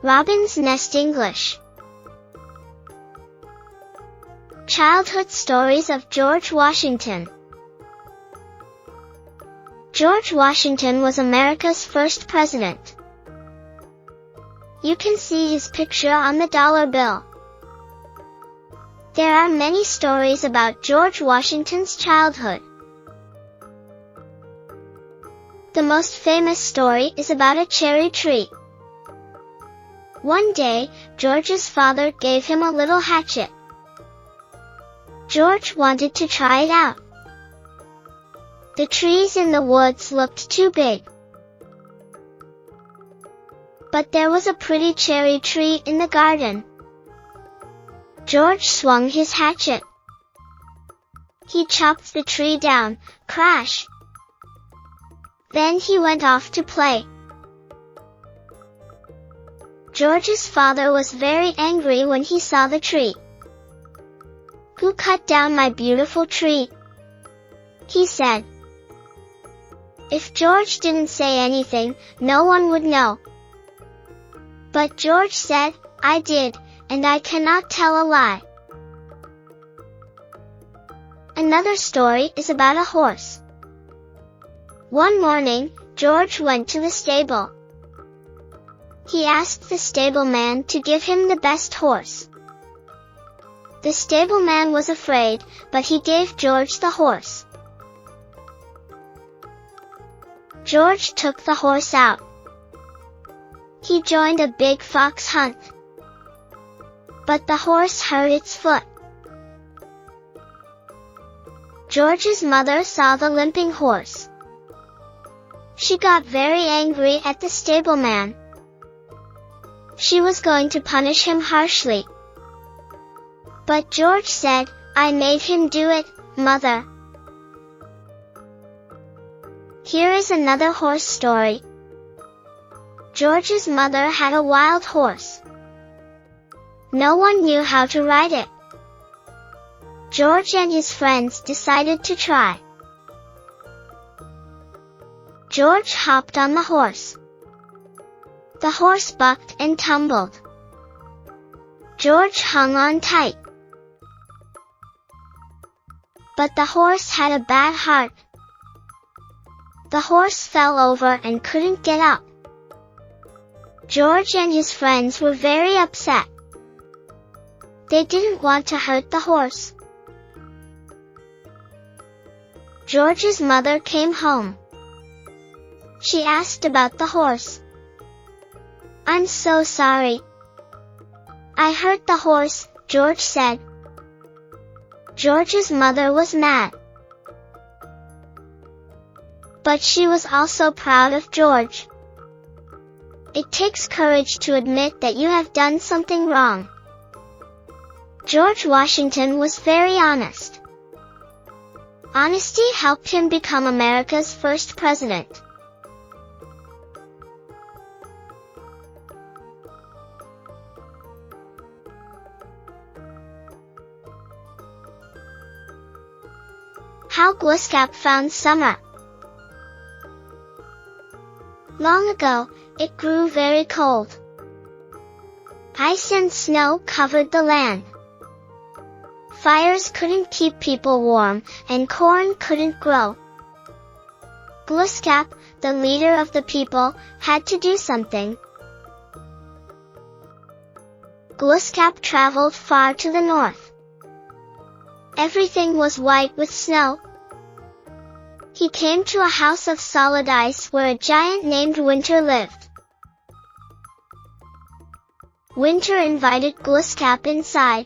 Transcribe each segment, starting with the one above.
Robin's Nest English. Childhood Stories of George Washington. George Washington was America's first president. You can see his picture on the dollar bill. There are many stories about George Washington's childhood. The most famous story is about a cherry tree. One day, George's father gave him a little hatchet. George wanted to try it out. The trees in the woods looked too big. But there was a pretty cherry tree in the garden. George swung his hatchet. He chopped the tree down, crash. Then he went off to play. George's father was very angry when he saw the tree. "Who cut down my beautiful tree?" he said. If George didn't say anything, no one would know. But George said, "I did, and I cannot tell a lie." Another story is about a horse. One morning, George went to the stable. He asked the stableman to give him the best horse. The stableman was afraid, but he gave George the horse. George took the horse out. He joined a big fox hunt. But the horse hurt its foot. George's mother saw the limping horse. She got very angry at the stableman. She was going to punish him harshly. But George said, "I made him do it, Mother." Here is another horse story. George's mother had a wild horse. No one knew how to ride it. George and his friends decided to try. George hopped on the horse. The horse bucked and tumbled. George hung on tight. But the horse had a bad heart. The horse fell over and couldn't get up. George and his friends were very upset. They didn't want to hurt the horse. George's mother came home. She asked about the horse. "I'm so sorry. I hurt the horse," George said. George's mother was mad. But she was also proud of George. It takes courage to admit that you have done something wrong. George Washington was very honest. Honesty helped him become America's first president. How Glooskap found summer. Long ago, it grew very cold. Ice and snow covered the land. Fires couldn't keep people warm, and corn couldn't grow. Glooskap, the leader of the people, had to do something. Glooskap traveled far to the north. Everything was white with snow. He came to a house of solid ice where a giant named Winter lived. Winter invited Glooskap inside.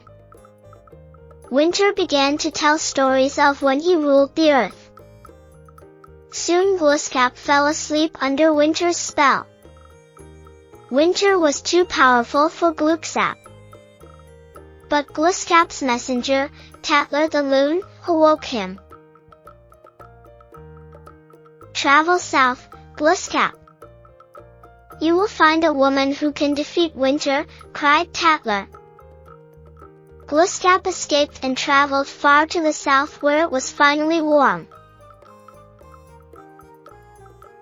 Winter began to tell stories of when he ruled the earth. Soon Glooskap fell asleep under Winter's spell. Winter was too powerful for Glooskap. But Glooskap's messenger, Tatler the loon, awoke him. "Travel south, Glooskap. You will find a woman who can defeat Winter," cried Tatler. Glooskap escaped and traveled far to the south where it was finally warm.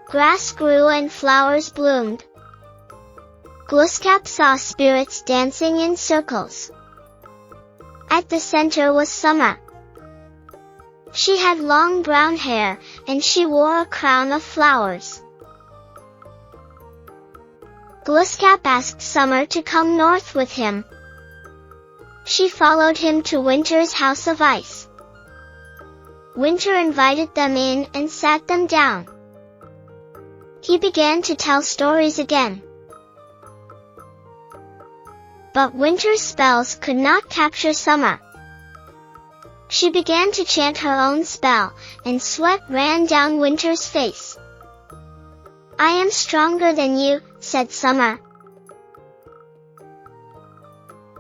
Grass grew and flowers bloomed. Glooskap saw spirits dancing in circles. At the center was Summer. She had long brown hair, and she wore a crown of flowers. Glooskap asked Summer to come north with him. She followed him to Winter's house of ice. Winter invited them in and sat them down. He began to tell stories again. But Winter's spells could not capture Summer. She began to chant her own spell, and sweat ran down Winter's face. "I am stronger than you," said Summer.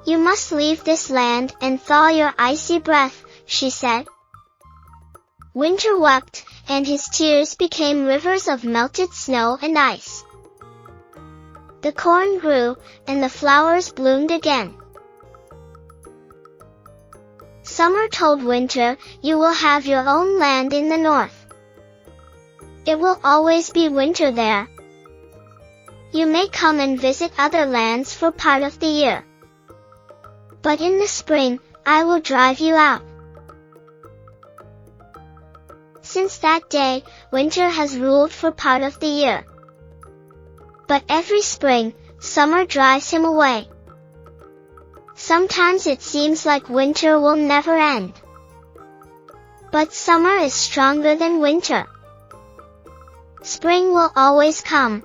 "You must leave this land and thaw your icy breath," she said. Winter wept, and his tears became rivers of melted snow and ice. The corn grew, and the flowers bloomed again. Summer told Winter, "You will have your own land in the north. It will always be winter there. You may come and visit other lands for part of the year. But in the spring, I will drive you out." Since that day, Winter has ruled for part of the year. But every spring, Summer drives him away. Sometimes it seems like winter will never end. But Summer is stronger than Winter. Spring will always come.